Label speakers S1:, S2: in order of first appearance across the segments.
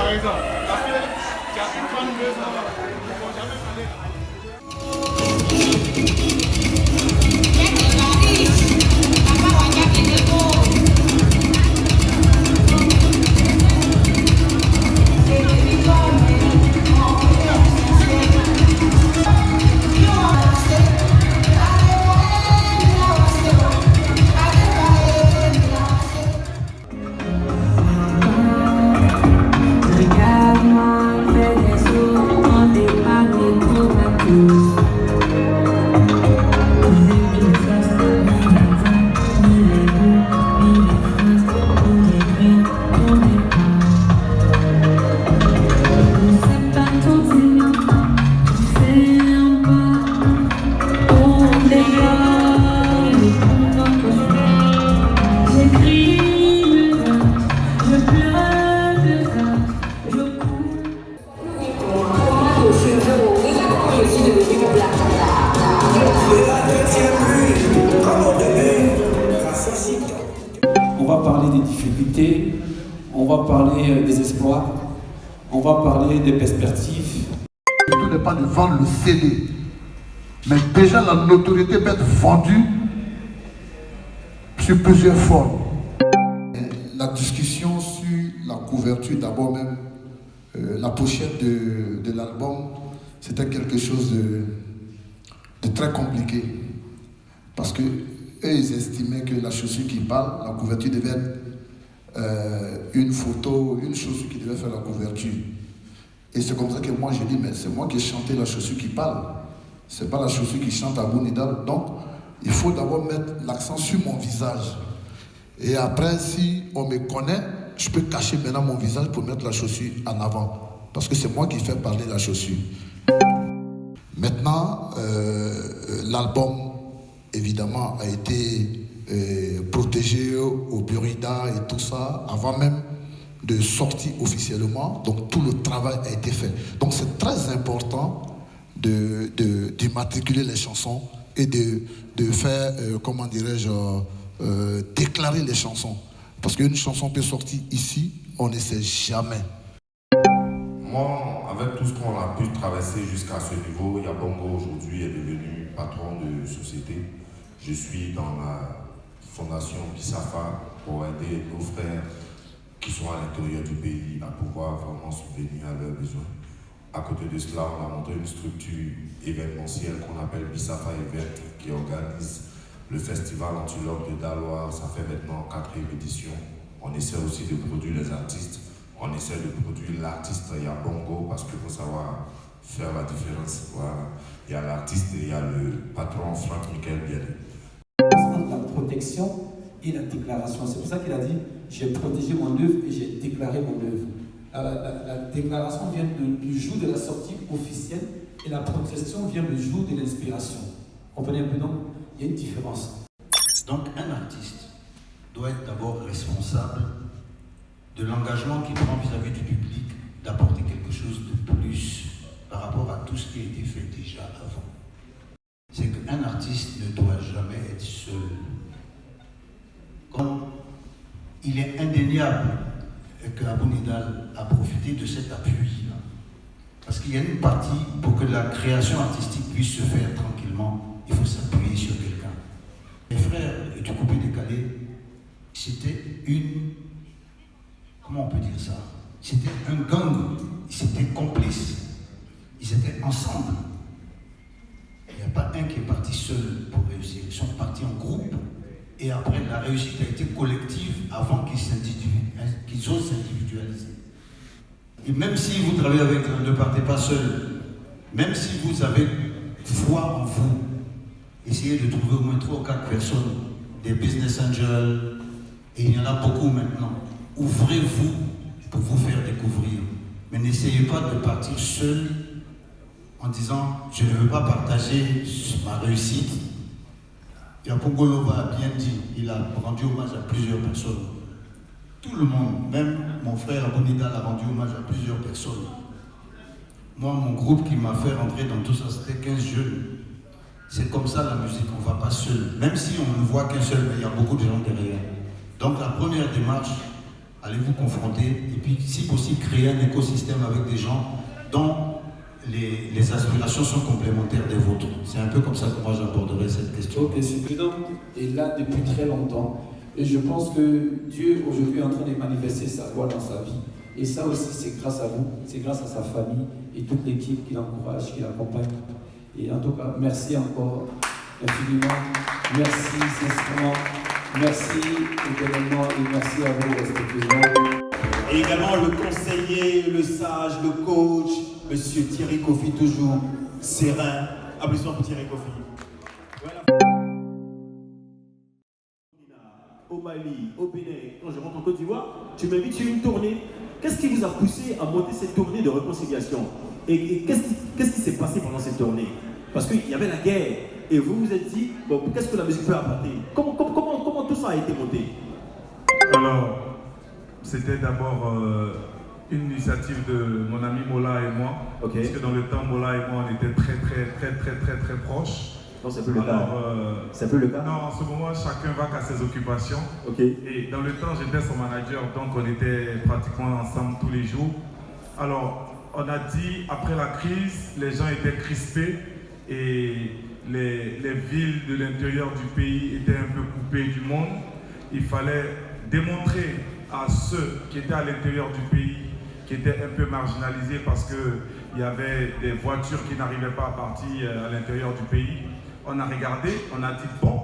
S1: raison. Parce que tu as une femme de ça, ils ne vont jamais parler.
S2: On va parler des difficultés, on va parler des espoirs, on va parler des perspectives.
S3: Le n'est pas de vendre le CD, mais déjà la notoriété peut être vendue sur plusieurs formes. La discussion sur la couverture, d'abord même, la pochette de l'album, c'était quelque chose de très compliqué. Parce que eux, ils estimaient que la chaussure qui parle, la couverture devait être une photo, une chaussure qui devait faire la couverture. Et c'est comme ça que moi j'ai dit, mais c'est moi qui ai chanté la chaussure qui parle. C'est pas la chaussure qui chante Abou Nidal. Donc, il faut d'abord mettre l'accent sur mon visage. Et après, si on me connaît, je peux cacher maintenant mon visage pour mettre la chaussure en avant. Parce que c'est moi qui fais parler la chaussure. Maintenant, l'album, évidemment, a été protégé au Burida et tout ça, avant même de sortir officiellement. Donc, tout le travail a été fait. Donc, c'est très important d'immatriculer les chansons et de faire, comment dirais-je, déclarer les chansons. Parce qu'une chanson peut sortir ici, on ne sait jamais.
S4: Moi, avec tout ce qu'on a pu traverser jusqu'à ce niveau, Yabongo aujourd'hui est devenu patron de société. Je suis dans la fondation Bissafa pour aider nos frères qui sont à l'intérieur du pays à pouvoir vraiment subvenir à leurs besoins. À côté de cela, on a monté une structure événementielle qu'on appelle Bissafa Event qui organise le festival Antilope de Daloire. Ça fait maintenant 4e édition. On essaie aussi de produire les artistes. On essaie de produire l'artiste Yabongo parce qu'il faut savoir faire la différence. Voilà. Il y a l'artiste et il y a le patron Franck Michael Bialet.
S2: La protection et la déclaration. C'est pour ça qu'il a dit j'ai protégé mon œuvre et j'ai déclaré mon œuvre. La déclaration vient du jour de la sortie officielle et la protection vient du jour de l'inspiration. Comprenez un peu, donc il y a une différence.
S5: Donc un artiste doit être d'abord responsable de l'engagement qu'il prend vis-à-vis du public, d'apporter quelque chose de plus par rapport à tout ce qui a été fait déjà avant. C'est qu'un artiste ne doit jamais être seul. Comme il est indéniable que Abou Nidal a profité de cet appui-là. Parce qu'il y a une partie, pour que la création artistique puisse se faire tranquillement, il faut s'appuyer sur quelqu'un. Les frères du coupé décalé, c'était une... Comment on peut dire ça? C'était un gang, ils étaient complices, ils étaient ensemble. Il n'y a pas un qui est parti seul pour réussir, ils sont partis en groupe. Et après, la réussite a été collective avant qu'ils osent s'individualiser. Et même si vous travaillez avec eux, ne partez pas seul. Même si vous avez foi en vous, essayez de trouver au moins 3 ou 4 personnes, des business angels, et il y en a beaucoup maintenant. Ouvrez-vous pour vous faire découvrir. Mais n'essayez pas de partir seul en disant « je ne veux pas partager ma réussite ». Yapongolova a bien dit, il a rendu hommage à plusieurs personnes. Tout le monde, même mon frère Abou Nidal a rendu hommage à plusieurs personnes. Moi, mon groupe qui m'a fait rentrer dans tout ça, c'était 15 jeunes. C'est comme ça la musique, on ne va pas seul. Même si on ne voit qu'un seul, mais il y a beaucoup de gens derrière. Donc la première démarche, allez-vous confronter et puis, si possible, créer un écosystème avec des gens dont les aspirations sont complémentaires des vôtres? C'est un peu comme ça que moi j'aborderai cette question.
S2: Ok, ce président est là depuis très longtemps. Et je pense que Dieu aujourd'hui est en train de manifester sa voix dans sa vie. Et ça aussi, c'est grâce à vous, c'est grâce à sa famille et toute l'équipe qui l'encourage, qui l'accompagne. Et en tout cas, merci encore infiniment. Merci sincèrement. Merci également et merci à vous, respectueusement.
S1: Et également le conseiller, le sage, le coach, Monsieur Thierry Kofi, toujours serein. Applaudissements pour Thierry Kofi. Voilà. Au Mali, au Bénin, quand je rentre en Côte d'Ivoire, tu m'invites sur une tournée. Qu'est-ce qui vous a poussé à monter cette tournée de réconciliation? Et qu'est-ce qui s'est passé pendant cette tournée? Parce qu'il y avait la guerre. Et vous vous êtes dit, bon, qu'est-ce que la musique peut apporter? Comment tout ça a été monté?
S6: Alors, c'était d'abord une initiative de mon ami Mola et moi.
S1: Okay.
S6: Parce que dans le temps, Mola et moi, on était très proches.
S1: Non, c'est plus le cas.
S6: Alors,
S1: c'est plus le cas?
S6: Non, en ce moment, chacun va qu'à ses occupations.
S1: Okay.
S6: Et dans le temps, j'étais son manager, donc on était pratiquement ensemble tous les jours. Alors, on a dit, après la crise, les gens étaient crispés et les villes de l'intérieur du pays étaient un peu coupées du monde. Il fallait démontrer à ceux qui étaient à l'intérieur du pays, qui étaient un peu marginalisés parce qu'il y avait des voitures qui n'arrivaient pas à partir à l'intérieur du pays. On a regardé, on a dit, bon,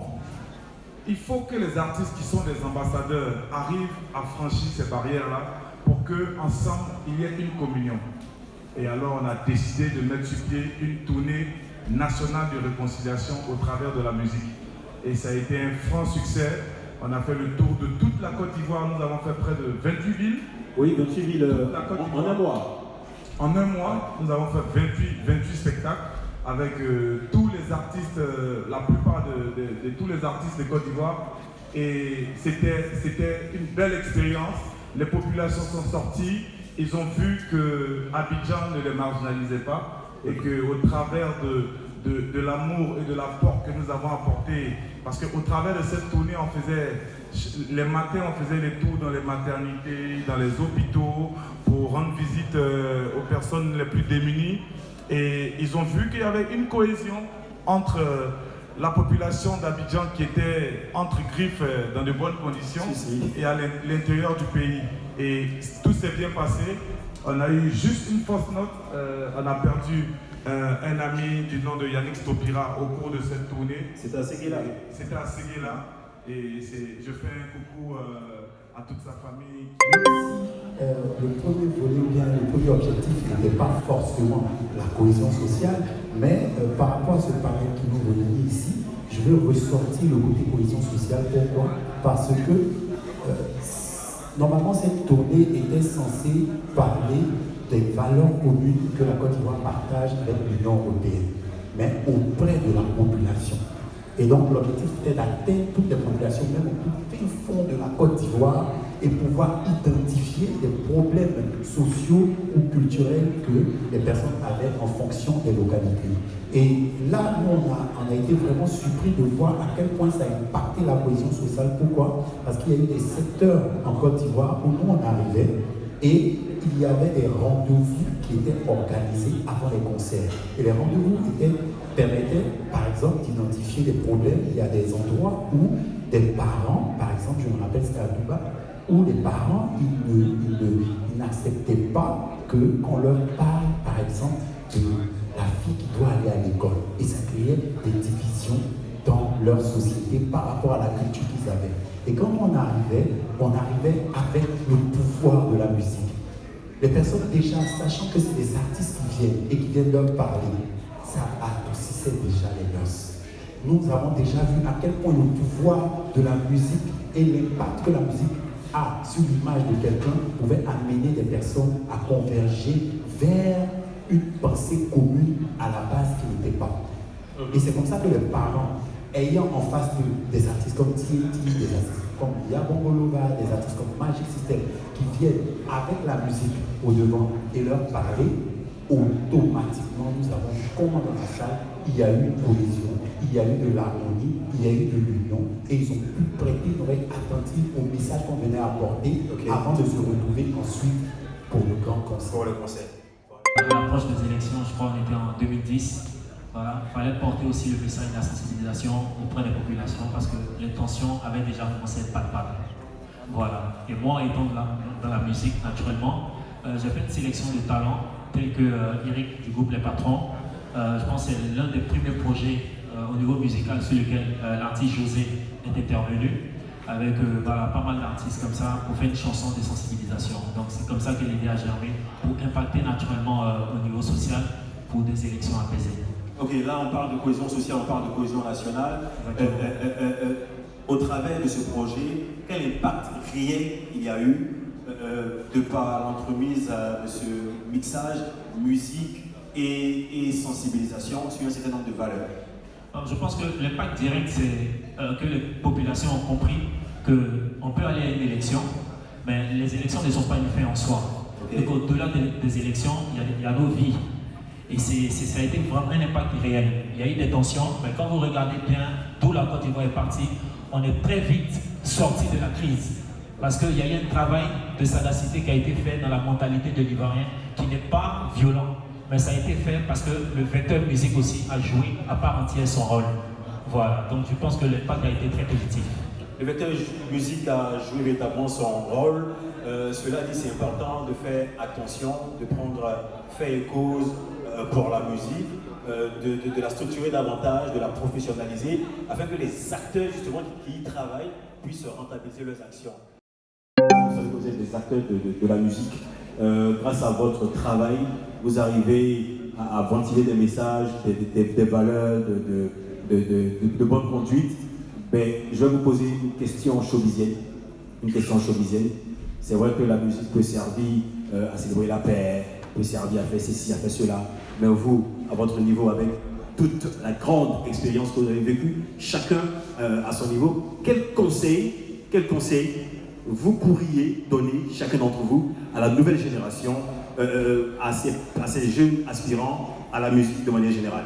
S6: il faut que les artistes qui sont des ambassadeurs arrivent à franchir ces barrières-là pour qu'ensemble, il y ait une communion. Et alors, on a décidé de mettre sur pied une tournée nationale de réconciliation au travers de la musique. Et ça a été un franc succès. On a fait le tour de toute la Côte d'Ivoire. Nous avons fait près de 28 villes.
S1: Oui, 28 villes en un mois.
S6: En un mois, nous avons fait 28 spectacles avec tous les artistes, la plupart de tous les artistes de Côte d'Ivoire. Et c'était une belle expérience. Les populations sont sorties. Ils ont vu que Abidjan ne les marginalisait pas et qu'au travers de l'amour et de l'apport que nous avons apporté, parce qu'au travers de cette tournée, les matins, on faisait les tours dans les maternités, dans les hôpitaux, pour rendre visite aux personnes les plus démunies. Et ils ont vu qu'il y avait une cohésion entre la population d'Abidjan qui était entre griffes dans de bonnes conditions et à l'intérieur du pays. Et tout s'est bien passé. On a eu juste une fausse note. On a perdu un ami du nom de Yannick Stopira au cours de cette tournée.
S1: C'était à Séguéla.
S6: C'était à Séguéla. Et je fais un coucou à toute sa famille.
S7: Le premier volet ou bien le premier objectif n'était pas forcément la cohésion sociale, mais par rapport à ce panel qui nous réunit ici, je veux ressortir le côté cohésion sociale. Pourquoi? Parce que normalement cette tournée était censée parler des valeurs communes que la Côte d'Ivoire partage avec l'Union européenne, mais auprès de la population. Et donc l'objectif était d'atteindre toutes les populations, même au plus fin fond de la Côte d'Ivoire, et pouvoir identifier les problèmes sociaux ou culturels que les personnes avaient en fonction des localités. Et là, nous, on a été vraiment surpris de voir à quel point ça a impacté la cohésion sociale. Pourquoi? Parce qu'il y a eu des secteurs en Côte d'Ivoire où nous, on arrivait et il y avait des rendez-vous qui étaient organisés avant les concerts. Et les rendez-vous permettaient, par exemple, d'identifier des problèmes. Il y a des endroits où des parents, par exemple, je me rappelle, c'était à Dubaï, où les parents, ils n'acceptaient pas qu'on leur parle, par exemple, de la fille qui doit aller à l'école. Et ça créait des divisions dans leur société par rapport à la culture qu'ils avaient. Et quand on arrivait avec le pouvoir de la musique. Les personnes déjà, sachant que c'est des artistes qui viennent et qui viennent leur parler, ça adoucissait déjà les mœurs. Nous avons déjà vu à quel point le pouvoir de la musique et l'impact que la musique a sur l'image de quelqu'un pouvait amener des personnes à converger vers une pensée commune à la base qui n'était pas. Et c'est comme ça que les parents, ayant en face des artistes comme TNT, des artistes comme Yabongoloba, des artistes comme Magic System, qui viennent avec la musique au devant et leur parler, automatiquement nous avons vu comment dans la salle, il y a eu une cohésion, il y a eu de l'harmonie, il y a eu de l'union, et ils ont pu prêter une oreille attentive au message qu'on venait apporter avant de se retrouver ensuite pour le grand concert.
S1: Pour le concert.
S8: À l'approche des élections, je crois qu'on était en 2010. Voilà, il fallait porter aussi le message de la sensibilisation auprès des populations parce que les tensions avaient déjà commencé à être palpables. Voilà. Et moi, étant dans la musique, naturellement, j'ai fait une sélection de talents tels que Eric du groupe Les Patrons. Je pense que c'est l'un des premiers projets au niveau musical sur lequel l'artiste José est intervenu, avec voilà, pas mal d'artistes comme ça pour faire une chanson de sensibilisation. Donc c'est comme ça que l'idée a germé pour impacter naturellement au niveau social pour des élections apaisées.
S1: Ok, là on parle de cohésion sociale, on parle de cohésion nationale. Au travers de ce projet, quel impact réel il y a eu de par l'entremise de ce mixage, musique et sensibilisation sur un certain nombre de valeurs?
S8: Alors, je pense que l'impact direct, c'est que les populations ont compris qu'on peut aller à une élection, mais les élections ne sont pas une fin en soi. Okay. Donc au-delà des élections, il y a nos vies. Et ça a été vraiment un impact réel. Il y a eu des tensions, mais quand vous regardez bien d'où la Côte d'Ivoire est partie, on est très vite sorti de la crise. Parce qu'il y a eu un travail de sagacité qui a été fait dans la mentalité de l'Ivoirien, qui n'est pas violent, mais ça a été fait parce que le vecteur musique aussi a joué à part entière son rôle. Voilà, donc je pense que l'impact a été très positif.
S1: Le vecteur musique a joué véritablement son rôle. Cela dit, c'est important de faire attention, de prendre fait et cause pour la musique, de la structurer davantage, de la professionnaliser, afin que les acteurs justement qui y travaillent puissent rentabiliser leurs actions. Vous êtes des acteurs de la musique. Grâce à votre travail, vous arrivez à ventiler des messages, des valeurs, de bonne conduite. Mais je vais vous poser une question showbizienne. C'est vrai que la musique peut servir à célébrer la paix, peut servir à faire ceci, à faire cela. Mais vous, à votre niveau, avec toute la grande expérience que vous avez vécue, chacun à son niveau, quel conseil vous pourriez donner, chacun d'entre vous, à la nouvelle génération, à ces jeunes aspirants à la musique de manière générale?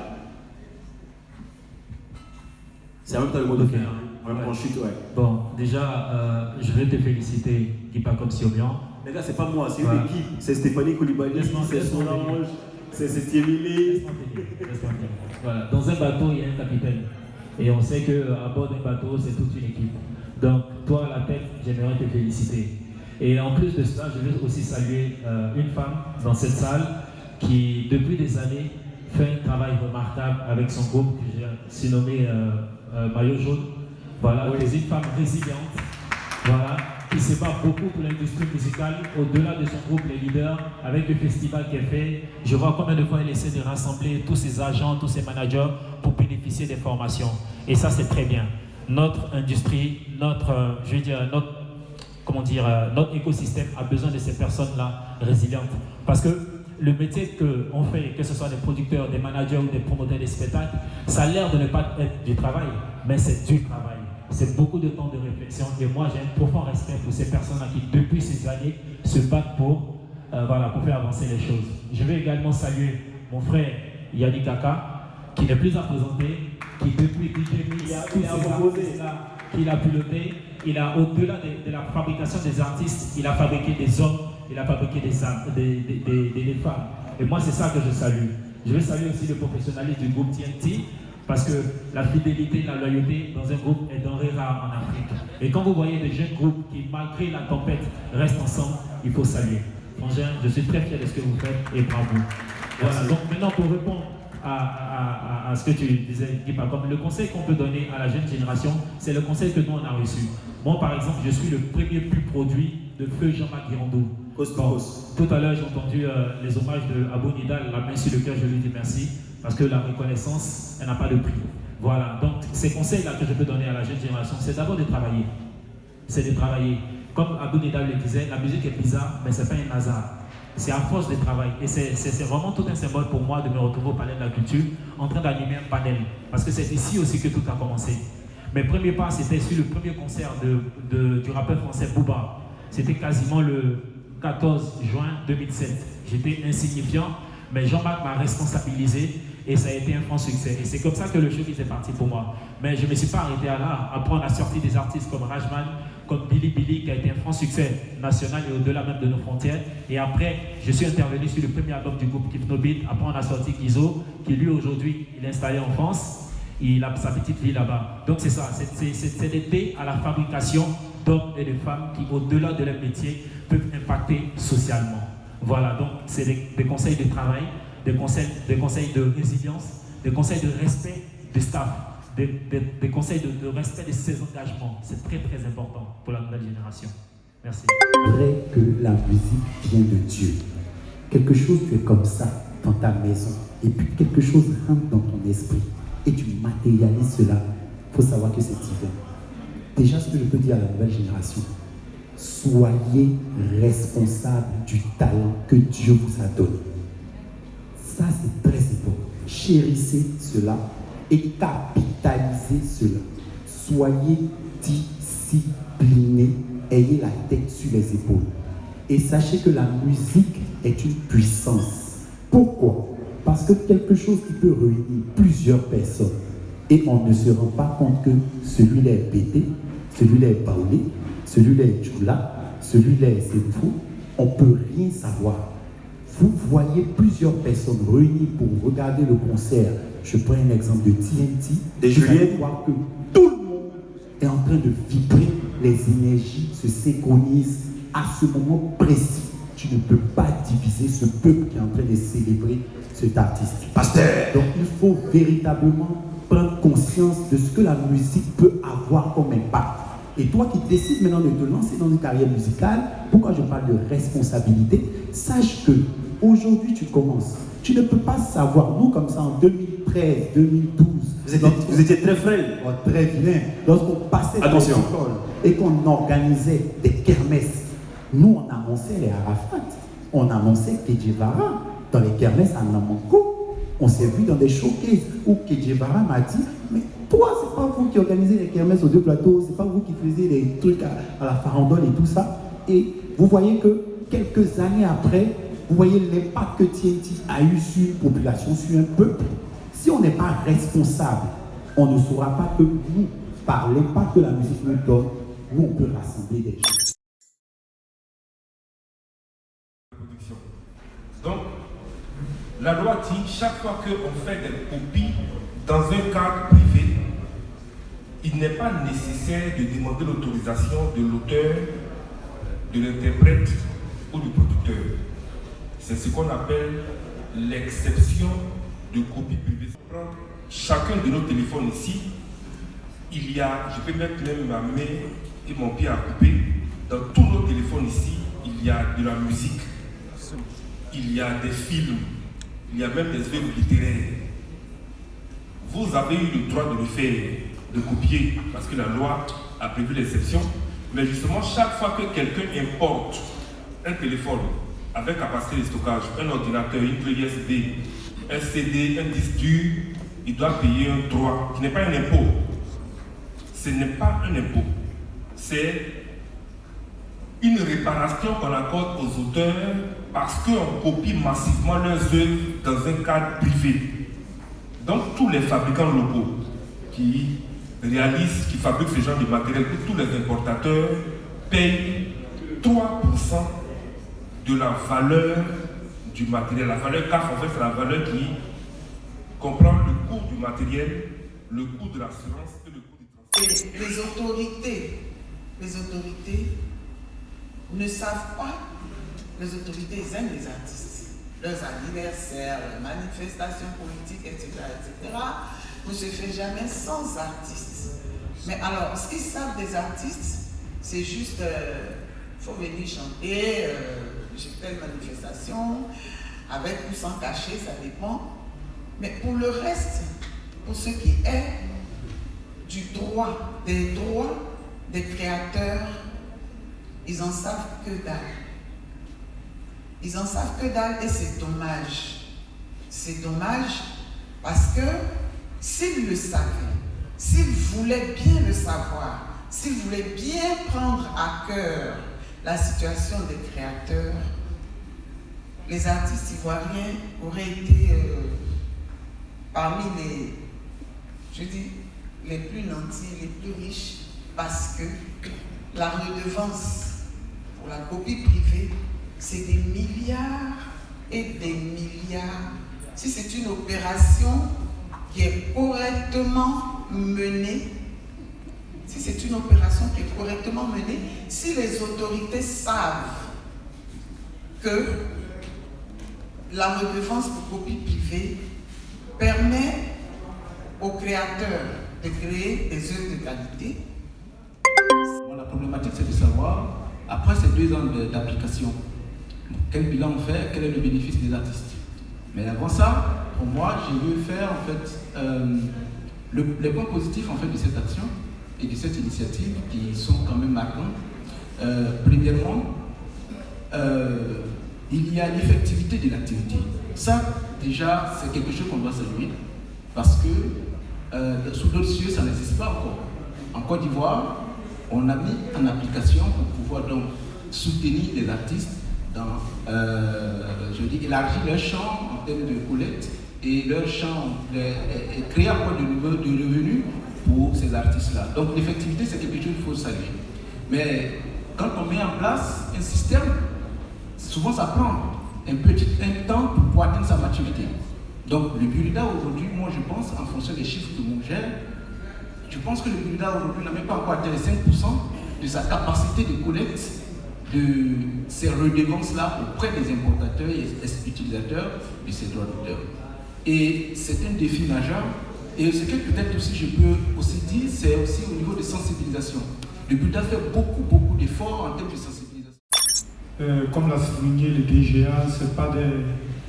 S1: C'est en même temps le mot de fin, en même temps chute, ouais.
S8: Bon, déjà, je vais te féliciter, Guipa comme Siomian.
S1: Les gars, c'est pas moi, c'est une équipe. C'est Stéphanie Koulibaly, c'est Solange, c'est Thierry.
S8: Voilà, dans un bateau, il y a un capitaine. Et on sait qu'à bord d'un bateau, c'est toute une équipe. Donc, toi, à la tête, j'aimerais te féliciter. Et en plus de cela, je veux aussi saluer une femme dans cette salle qui, depuis des années, fait un travail remarquable avec son groupe que j'ai surnommé Maillot Jaune. Voilà, c'est une femme résiliente, voilà, qui se bat beaucoup pour l'industrie musicale, au-delà de son groupe, les leaders, avec le festival qu'elle fait. Je vois combien de fois elle essaie de rassembler tous ses agents, tous ses managers pour bénéficier des formations. Et ça, c'est très bien. Notre industrie, notre écosystème a besoin de ces personnes-là résilientes. Parce que le métier qu'on fait, que ce soit des producteurs, des managers ou des promoteurs des spectacles, ça a l'air de ne pas être du travail, mais c'est du travail. C'est beaucoup de temps de réflexion et moi j'ai un profond respect pour ces personnes-là qui depuis ces années se battent pour faire avancer les choses. Je vais également saluer mon frère Yannick Kaka, qui n'est plus à présenter, qui depuis 2000 qu'il a piloté, il a au-delà de la fabrication des artistes, il a fabriqué des hommes, il a fabriqué des femmes. Et moi c'est ça que je salue. Je vais saluer aussi le professionnalisme du groupe TNT, parce que la fidélité, la loyauté dans un groupe est denrée rare en Afrique. Et quand vous voyez des jeunes groupes qui, malgré la tempête, restent ensemble, il faut saluer. Frangin, je suis très fier de ce que vous faites et bravo. Voilà, donc maintenant pour répondre à ce que tu disais, Guipa, comme le conseil qu'on peut donner à la jeune génération, c'est le conseil que nous on a reçu. Moi par exemple, je suis le premier plus produit de feu Jean-Marc Guirandou. Tout à l'heure j'ai entendu les hommages de Abou Nidal, la main sur le cœur, je lui dis merci. Parce que la reconnaissance, elle n'a pas de prix. Voilà, donc ces conseils-là que je peux donner à la jeune génération, c'est d'abord de travailler. C'est de travailler. Comme Abou Nidal le disait, la musique est bizarre, mais ce n'est pas un hasard. C'est à force de travail. Et c'est vraiment tout un symbole pour moi de me retrouver au Palais de la Culture, en train d'animer un panel. Parce que c'est ici aussi que tout a commencé. Mes premiers pas, c'était sur le premier concert du rappeur français Booba. C'était quasiment le 14 juin 2007. J'étais insignifiant, mais Jean-Marc m'a responsabilisé et ça a été un franc succès. Et c'est comme ça que le showbiz est parti pour moi. Mais je ne me suis pas arrêté à là. Après, on a sorti des artistes comme Rajman, comme Billy Billy, qui a été un franc succès national et au-delà même de nos frontières. Et après, je suis intervenu sur le premier album du groupe Hypnobit. Après, on a sorti Gizo, qui lui, aujourd'hui, il est installé en France. Il a sa petite vie là-bas. Donc c'est ça, c'est d'aider à la fabrication d'hommes et de femmes qui, au-delà de leur métier, peuvent impacter socialement. Voilà, donc c'est des conseils de travail, des conseils de résilience, des conseils de respect du staff, des conseils de respect de ses engagements. C'est très très important pour la nouvelle génération. Merci.
S7: C'est vrai que la musique vient de Dieu. Quelque chose tu es comme ça dans ta maison et puis quelque chose rentre dans ton esprit et tu matérialises cela. Il faut savoir que c'est divin. Déjà, ce que je peux dire à la nouvelle génération, soyez responsable du talent que Dieu vous a donné. Ça, c'est très important. Chérissez cela et capitalisez cela. Soyez disciplinés, ayez la tête sur les épaules. Et sachez que la musique est une puissance. Pourquoi? Parce que quelque chose qui peut réunir plusieurs personnes et on ne se rend pas compte que celui-là est pété, celui-là est baoulé, celui-là est Djoula, celui-là est fou, on ne peut rien savoir. Vous voyez plusieurs personnes réunies pour regarder le concert. Je prends un exemple de TNT.
S1: Et
S7: vous allez voir que tout le monde est en train de vibrer, les énergies se synchronisent à ce moment précis. Tu ne peux pas diviser ce peuple qui est en train de célébrer cet artiste.
S1: Pasteur.
S7: Donc il faut véritablement prendre conscience de ce que la musique peut avoir comme impact. Et toi qui décides maintenant de te lancer dans une carrière musicale, pourquoi je parle de responsabilité? Sache que aujourd'hui tu commences. Tu ne peux pas savoir, nous comme ça en 2013, 2012.
S1: Vous étiez très frêle.
S7: Oh, très bien. Lorsqu'on passait dans l'école et qu'on organisait des kermesses, nous on annonçait les Arafat, on annonçait Kedjevara dans les kermesses à Namanko. On s'est vu dans des showcases où Kedjevara m'a dit, mais toi, c'est pas vous qui organisez les kermesses aux deux plateaux, c'est pas vous qui faisiez les trucs à la farandole et tout ça. Et vous voyez que quelques années après, vous voyez l'impact que TNT a eu sur une population, sur un peuple. Si on n'est pas responsable, on ne saura pas que nous, par l'impact que la musique nous donne, nous, on peut rassembler des gens.
S9: Donc, la loi dit, chaque fois qu'on fait des copies dans un cadre privé, il n'est pas nécessaire de demander l'autorisation de l'auteur, de l'interprète ou du producteur. C'est ce qu'on appelle l'exception de copie privée. Chacun de nos téléphones ici, il y a, je peux mettre même ma main et mon pied à couper, dans tous nos téléphones ici, il y a de la musique, il y a des films, il y a même des œuvres littéraires. Vous avez eu le droit de le faire, de copier, parce que la loi a prévu l'exception. Mais justement, chaque fois que quelqu'un importe un téléphone avec capacité de stockage, un ordinateur, une clé USB, un CD, un disque dur, il doit payer un droit qui n'est pas un impôt. Ce n'est pas un impôt. C'est une réparation qu'on accorde aux auteurs parce qu'on copie massivement leurs œuvres dans un cadre privé. Donc tous les fabricants locaux qui réalisent, qui fabriquent ce genre de matériel, tous les importateurs payent 3% de la valeur du matériel. La valeur CAF, en fait, c'est la valeur qui comprend le coût du matériel, le coût de l'assurance et le coût du transport.
S10: Et les autorités ne savent pas. Les autorités, ils aiment les artistes. Leurs anniversaires, leurs manifestations politiques, etc., etc., ne se fait jamais sans artistes. Mais alors, ce qu'ils savent des artistes, c'est juste, faut venir chanter, j'ai telle manifestation, avec ou sans cachet, ça dépend. Mais pour le reste, pour ce qui est du droit, des droits des créateurs, ils en savent que dalle. Ils en savent que dalle et c'est dommage. C'est dommage parce que s'ils le savaient, s'ils voulaient bien le savoir, s'ils voulaient bien prendre à cœur la situation des créateurs, les artistes ivoiriens auraient été parmi les plus nantis, les plus riches, parce que la redevance pour la copie privée, c'est des milliards et des milliards. Si c'est une opération qui est correctement menée, si les autorités savent que la redevance pour copie privée permet aux créateurs de créer des œuvres de qualité.
S2: Bon, la problématique, c'est de savoir, après ces 2 ans d'application, quel bilan on fait, quel est le bénéfice des artistes. Mais avant ça, pour moi, je veux faire en fait les points positifs en fait de cette action et de cette initiative qui sont quand même marquants. Premièrement, il y a l'effectivité de l'activité. Ça, déjà, c'est quelque chose qu'on doit saluer parce que sous d'autres cieux, ça n'existe pas encore. En Côte d'Ivoire, on a mis en application pour pouvoir donc soutenir les artistes dans, élargir leur champ en termes de collecte et leur champ, et créer un point de revenus pour ces artistes-là. Donc l'effectivité, c'est quelque chose qu'il faut saluer. Mais quand on met en place un système, souvent ça prend un temps pour pouvoir atteindre sa maturité. Donc le Burida aujourd'hui, moi je pense, en fonction des chiffres que l'on gère, je pense que le Burida aujourd'hui n'a même pas encore atteint les 5% de sa capacité de collecte de ces redevances-là auprès des importateurs et des utilisateurs de ces droits d'auteur. Et c'est un défi majeur. Et ce que peut-être aussi je peux aussi dire, c'est aussi au niveau de sensibilisation. Le Burida fait beaucoup d'efforts en termes de sensibilisation.
S11: Comme l'a souligné le DGA, ce n'est pas des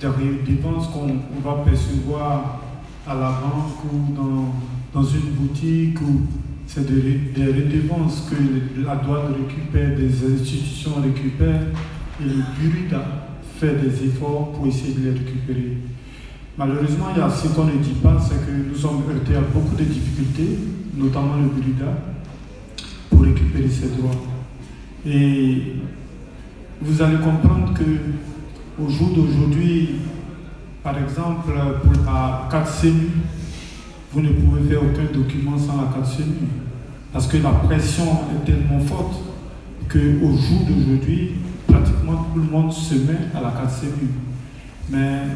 S11: redevances qu'on va percevoir à la banque ou dans une boutique, ou c'est des redevances que la douane récupère, des institutions récupèrent, et le Burida fait des efforts pour essayer de les récupérer. Malheureusement, il y a ce qu'on ne dit pas, c'est que nous sommes heurtés à beaucoup de difficultés, notamment le Burida, pour récupérer ces droits. Et vous allez comprendre qu'au jour d'aujourd'hui, par exemple, pour la carte CENU, vous ne pouvez faire aucun document sans la carte CENU. Parce que la pression est tellement forte qu'au jour d'aujourd'hui, pratiquement tout le monde se met à la carte CENU. Mais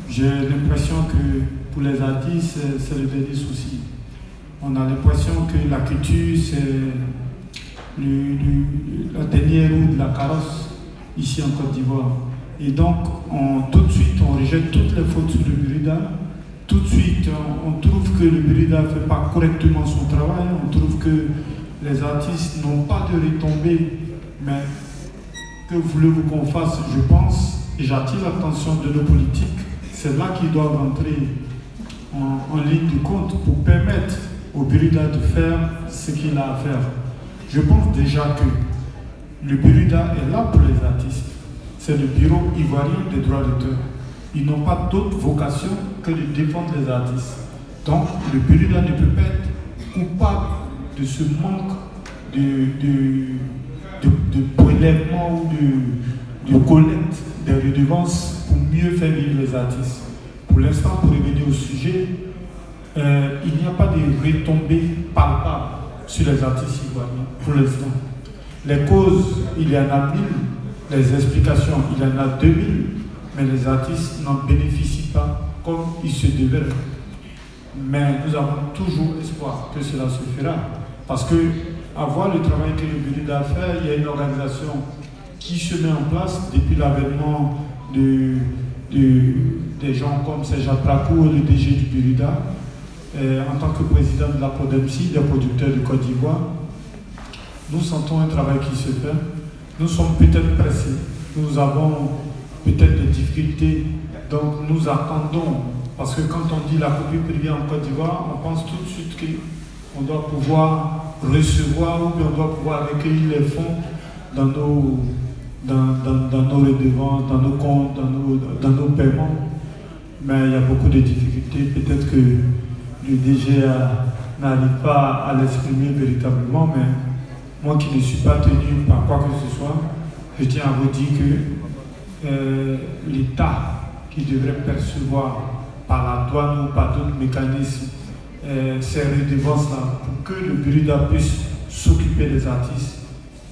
S11: j'ai l'impression que pour les artistes, c'est le dernier souci. On a l'impression que la culture, c'est la dernière roue de la carrosse ici en Côte d'Ivoire. Et donc, tout de suite, on rejette toutes les fautes sur le Burida. Tout de suite, on trouve que le Burida ne fait pas correctement son travail. On trouve que les artistes n'ont pas de retombées. Mais que voulez-vous qu'on fasse? Je pense, et j'attire l'attention de nos politiques, c'est là qu'ils doivent entrer en ligne de compte pour permettre au Burida de faire ce qu'il a à faire. Je pense déjà que le Burida est là pour les artistes. C'est le bureau ivoirien des droits d'auteur. Ils n'ont pas d'autre vocation que de défendre les artistes. Donc, le Burida ne peut pas être coupable de ce manque de prélèvement ou de collecte des redevances pour mieux faire vivre les artistes. Pour l'instant, pour revenir au sujet, il n'y a pas de retombées palpables sur les artistes ivoiriens pour l'instant. Les causes, il y en a 1000, les explications, il y en a 2000, mais les artistes n'en bénéficient pas comme ils se devraient. Mais nous avons toujours espoir que cela se fera. Parce que, à voir le travail que le Burida a fait, il y a une organisation qui se met en place depuis l'avènement des gens comme Serge Prakou, le DG du Burida, en tant que président de la PRODEMSI, des producteurs de Côte d'Ivoire. Nous sentons un travail qui se fait. Nous sommes peut-être pressés. Nous avons peut-être des difficultés. Donc nous attendons. Parce que quand on dit la copie privée en Côte d'Ivoire, on pense tout de suite qu'on doit pouvoir recevoir ou bien on doit pouvoir recueillir les fonds dans nos redevances, dans nos comptes, dans nos paiements. Mais il y a beaucoup de difficultés. Peut-être que le DG n'arrive pas à l'exprimer véritablement, mais moi qui ne suis pas tenu par quoi que ce soit, je tiens à vous dire que l'État qui devrait percevoir par la douane ou par d'autres mécanismes ces redevances-là pour que le Burida puisse s'occuper des artistes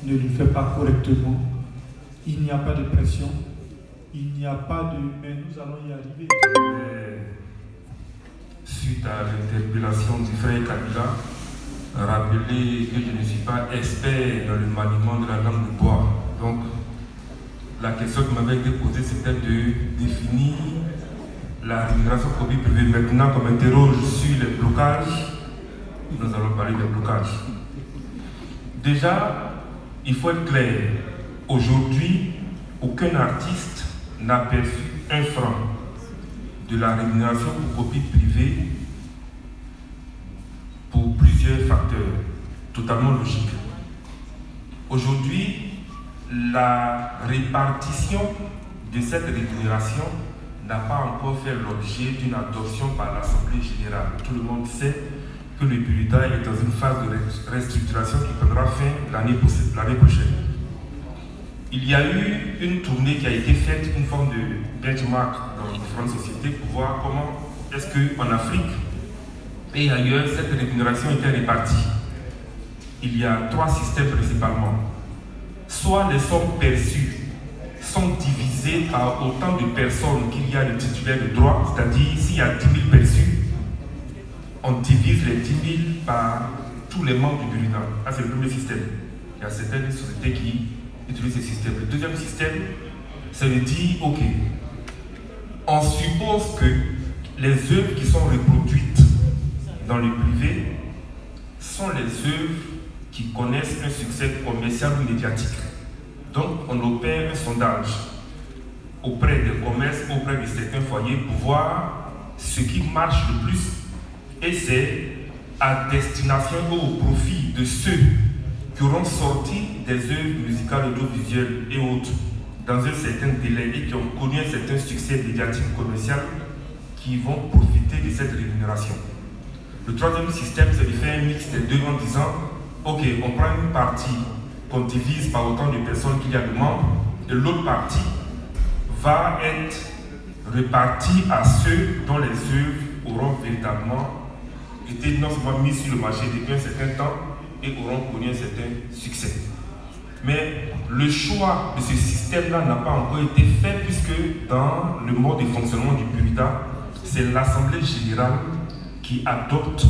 S11: ne le fait pas correctement. Il n'y a pas de pression, il n'y a pas de... Mais nous allons y arriver.
S9: Suite à l'interpellation du frère Kabila, rappeler que je ne suis pas expert dans le maniement de la langue de bois. Donc, la question qui m'avait été posée, c'était de définir la rémunération copie privée. Maintenant, comme interroge sur les blocages, nous allons parler des blocages. Déjà, il faut être clair. Aujourd'hui, aucun artiste n'a perçu un franc de la rémunération pour copie privée pour plusieurs facteurs totalement logiques. Aujourd'hui, la répartition de cette rémunération n'a pas encore fait l'objet d'une adoption par l'Assemblée générale. Tout le monde sait que le Burida est dans une phase de restructuration qui prendra fin l'année prochaine. Il y a eu une tournée qui a été faite, une forme de benchmark dans différentes sociétés pour voir comment est-ce qu'en Afrique et ailleurs, cette rémunération était répartie. Il y a 3 systèmes principalement. Soit les sommes perçues sont divisées par autant de personnes qu'il y a de titulaires de droit, c'est-à-dire s'il y a 10 000 perçus, on divise les 10 000 par tous les membres du Burida. Ça, c'est le premier système. Il y a certaines sociétés qui utilisent ce système. Le deuxième système, c'est de dire, ok, on suppose que les œuvres qui sont reproduites dans le privé sont les œuvres qui connaissent un succès commercial ou médiatique. Donc, on opère un sondage auprès des commerces, auprès de certains foyers pour voir ce qui marche le plus. Et c'est à destination ou au profit de ceux qui auront sorti des œuvres musicales, audiovisuelles et autres dans un certain délai et qui ont connu un certain succès médiatique commercial qui vont profiter de cette rémunération. Le troisième système, c'est de faire un mix des deux en disant ok, on prend une partie qu'on divise par autant de personnes qu'il y a de membres, et l'autre partie va être répartie à ceux dont les œuvres auront véritablement été non seulement mises sur le marché depuis un certain temps et auront connu un certain succès. Mais le choix de ce système-là n'a pas encore été fait puisque dans le mode de fonctionnement du Burida, c'est l'Assemblée générale qui adopte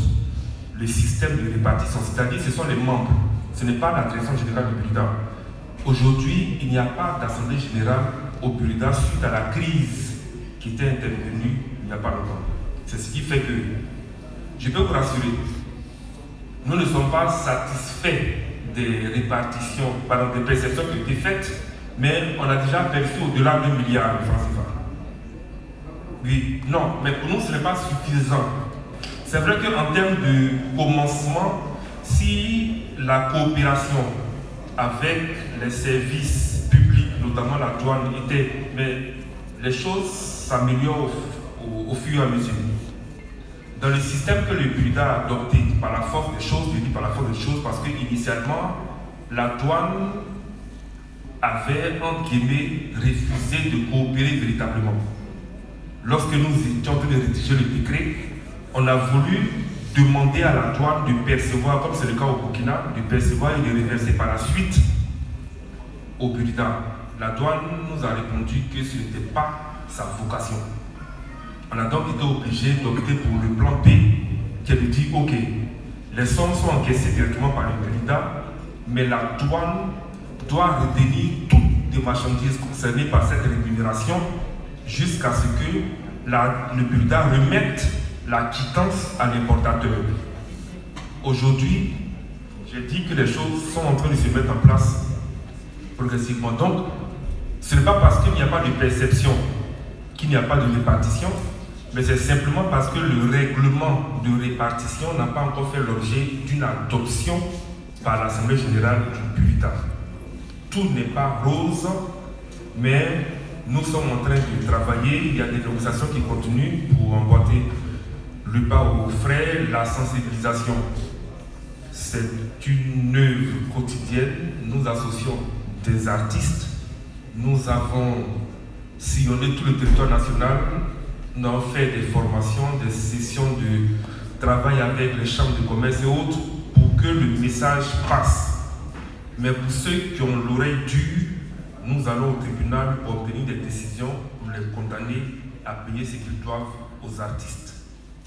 S9: le système de répartition, c'est-à-dire ce sont les membres, ce n'est pas la direction générale du Burida. Aujourd'hui, il n'y a pas d'assemblée générale au Burida suite à la crise qui était intervenue il n'y a pas longtemps. C'est ce qui fait que, je peux vous rassurer, nous ne sommes pas satisfaits des répartitions, pardon, des perceptions qui ont été faites, mais on a déjà perçu au-delà de 1 milliard de francs CFA. Oui, non, mais pour nous ce n'est pas suffisant. C'est vrai qu'en termes de commencement, si la coopération avec les services publics, notamment la douane, était, mais les choses s'améliorent au fur et à mesure. Dans le système que le Burida a adopté par la force des choses, je dis par la force des choses parce qu'initialement, la douane avait, entre guillemets, refusé de coopérer véritablement. Lorsque nous étions en train de rédiger le décret, on a voulu demander à la douane de percevoir, comme c'est le cas au Burkina, de percevoir et de reverser par la suite au Burida. La douane nous a répondu que ce n'était pas sa vocation. On a donc été obligé d'opter pour le plan B, qui est de dire, ok, les sommes sont encaissées directement par le Burida, mais la douane doit retenir toutes les marchandises concernées par cette rémunération jusqu'à ce que le Burida remette la quittance à l'importateur. Aujourd'hui, j'ai dit que les choses sont en train de se mettre en place progressivement. Donc, ce n'est pas parce qu'il n'y a pas de perception qu'il n'y a pas de répartition, mais c'est simplement parce que le règlement de répartition n'a pas encore fait l'objet d'une adoption par l'Assemblée générale du Burida. Tout n'est pas rose, mais nous sommes en train de travailler, il y a des négociations qui continuent pour emboîter le pas aux frais, la sensibilisation. C'est une œuvre quotidienne, nous associons des artistes, nous avons sillonné tout le territoire national, Nous avons fait des formations, des sessions de travail avec les chambres de commerce et autres pour que le message passe. Mais pour ceux qui ont l'oreille dure, nous allons au tribunal pour obtenir des décisions, pour les condamner à payer ce qu'ils doivent aux artistes.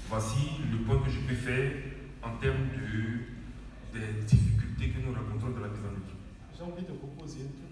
S9: Voici le point que je peux faire en termes des difficultés que nous rencontrons dans la mise en œuvre.
S11: J'ai envie de vous poser une